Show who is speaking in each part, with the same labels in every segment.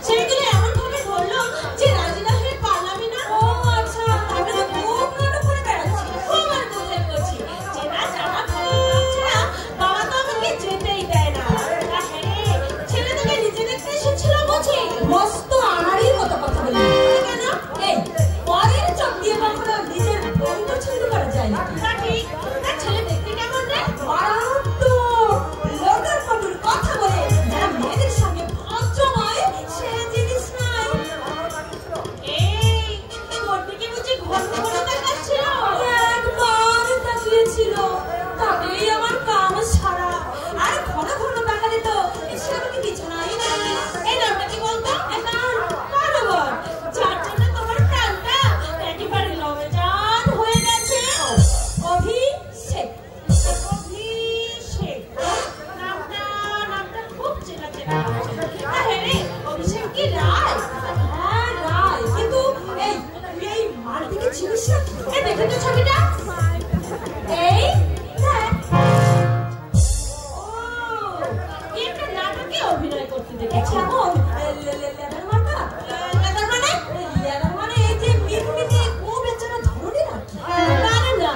Speaker 1: সেইগুলো এমন ভাবে ধরলো যে রাজি না হয়ে পারলামই না। ও আচ্ছা, আমি তো খুব নাটক করে বেড়াচ্ছি, খুব আর কোথায় করছি যে না জানা ভাবছে না, বাবা তো আমাকে যেতেই দেয় না। ছেলে তোকে নিচে দেখতে এসেছিল বুঝি? মস্ত আনাড়ির মতো কথা বলি কেন? এই পরের চোখ দিয়ে কখনো নিজের বউ পছন্দ করা যায় না নাকি? না ছেলে দেখতে কেমন রে? লোকের কটুর কথা বলে যারা মেয়েদের সঙ্গে ভাব জমায় সে জিনিস নাই। এই তোর দিকে বুঝি ঘন ঘন তাকাচ্ছিল? একবার তাকিয়েছিল, তাতেই আমার কাম সারা। আর ঘন ঘন তাকালে তো সে আমাকে বিছানায় নাকি। এই নামটা কি বলতো? কারবার, যার জন্য তোমার প্রাণটা একেবারে লবেজান হয়ে গেছে। অভিষেক। অভিষেক নামটা খুব চেনা চেনা লাগছে। হ্যাঁ রে, অভিষেক কি রায়? হ্যাঁ রায়, কিন্তু এই তুই এই মালটিকে চিনিস না? এই দেখে তো ছবিটা। এই দেখ, ও একটা নাটকে অভিনয় করতে দেখেছি। কেমন লেদার মার্কা? লেদার মানে এই যে মিটমিটে ও বেচারা ধরনের আর কি। না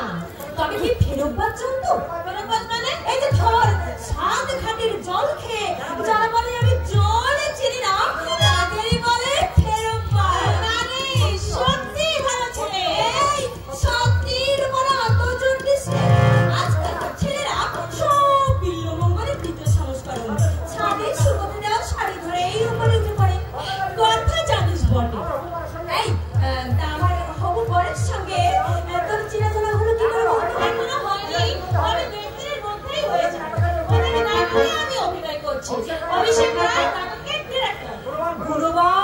Speaker 1: তবে কি ফেরতবাদ জানতো? ফেরতবাদ মানে এই যে ধর সাত ঘাটের জল খেয়ে যারা বলে আমি জল চিনি না, তাদেরই বলে ফেরতবাদ। না রে, সত্যি ভালো ছেলে। এই সত্যির উপর অত জোর দিস না। আজকালকার ছেলেরা সব বিল্লমঙ্গলের দ্বিতীয় সংস্করণ। ছাদে শুকোতে দেওয়া শাড়ি ধরে এই উপরে উঠে পড়ে। কথা জানিস বটে। এই তা আমার হবু বরের সঙ্গে তোর চিনাজানা হলো কি করে বলতো? এখনো হয়নি, তবে দেড়দিনের মধ্যেই হয়ে যাবে। ওদের নাটকে আমি অভিনয় করছি। অভিষেক রায় নাটকের ডিরেক্টর। গুরুবার